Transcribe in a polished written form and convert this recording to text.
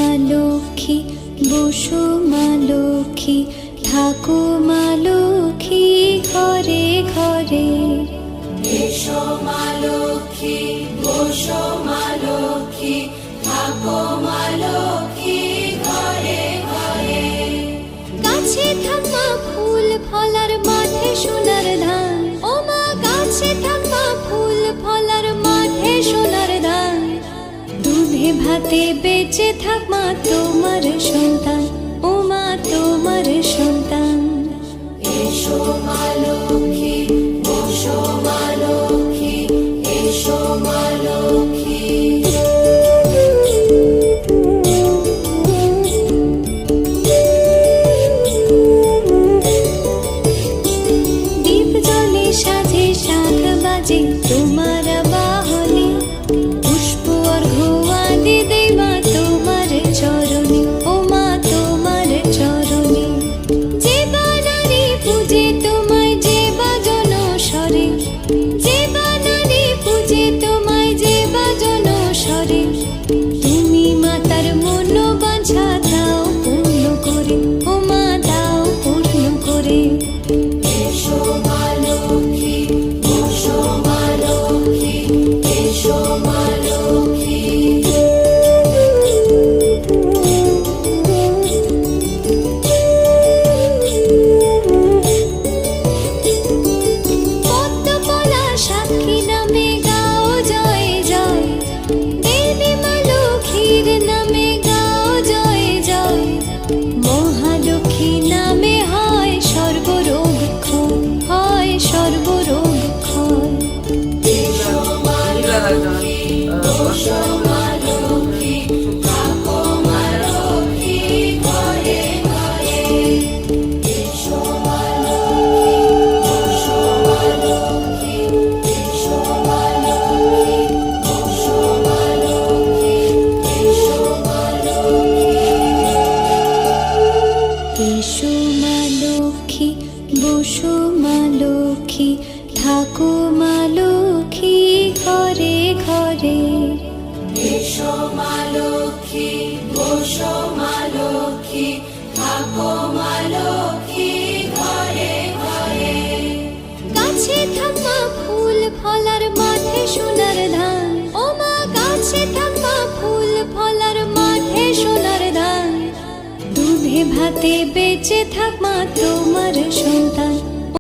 মা লক্ষ্মী, বসো মা লক্ষ্মী, থাকো মা লক্ষ্মী ঘরে ঘরে। এসো মা লক্ষ্মী, বসো মা লক্ষ্মী, থাকো মা লক্ষ্মী ঘরে ঘরে। গাছে থাকা ফুল ফলার মাঠে সোনার ধান, ও মা গাছে থাকা ফুল ফলার মাঠে সোনার ধান। দুধে ভাতে বেঁচে থাক মা তোমার সন্তান, ও মা তোমার সন্তান। এসো মা লক্ষ্মী, বসো মা লক্ষ্মী, এসো মা লক্ষ্মী। দীপ জ্বলে সাজে শাখ বাজে তোমার বাহনে, পুষ্প অর্ঘ্য আদি দেই মা তোমার চরণে, ও মা তোমার চরণে। যে বা নারী পূজে তোমায়, যে বা জনস্বরে, যে বা নারী পূজে তোমায়, যে বা জনস্বরে। তুমি মাতার মনোবাঞ্ছা দাও পূর্ণ করে, ও মা দাও পূর্ণ করে। এসো মা লক্ষ্মী, বসো মা লক্ষ্মী, এসো মা লক্ষ্মী। পদ্মপলা সাক্ষী নামে গাও জয় জয়, দেবী মা লক্ষ্মীর নামে গাও জয় জয়। মহালক্ষ্মী নামে হয় সর্বরোগ ক্ষয়, হয় সর্বরোগ ক্ষয়। এসো মা লক্ষ্মী, বসো মা লক্ষ্মী, থাকো মা লক্ষ্মী ঘরে ঘরে। এসো মা লক্ষ্মী, বসো মা লক্ষ্মী, এসো মা লক্ষ্মী, বসো মা লক্ষ্মী, এসো মা লক্ষ্মী। এসো মা লক্ষ্মী, বসো মা লক্ষ্মী, থাকো মা লক্ষ্মী ঘরে ঘরে। এসো মা লক্ষ্মী, বসো মা লক্ষ্মী, থাকো মা লক্ষ্মী ঘরে ঘরে। গাছে থাকা ফুল ফলার মাঠে সোনার ধান, ও মা গাছে থাকা ফুল ফলার মাঠে সোনার ধান। দুধে ভাতে বেঁচে থাক মা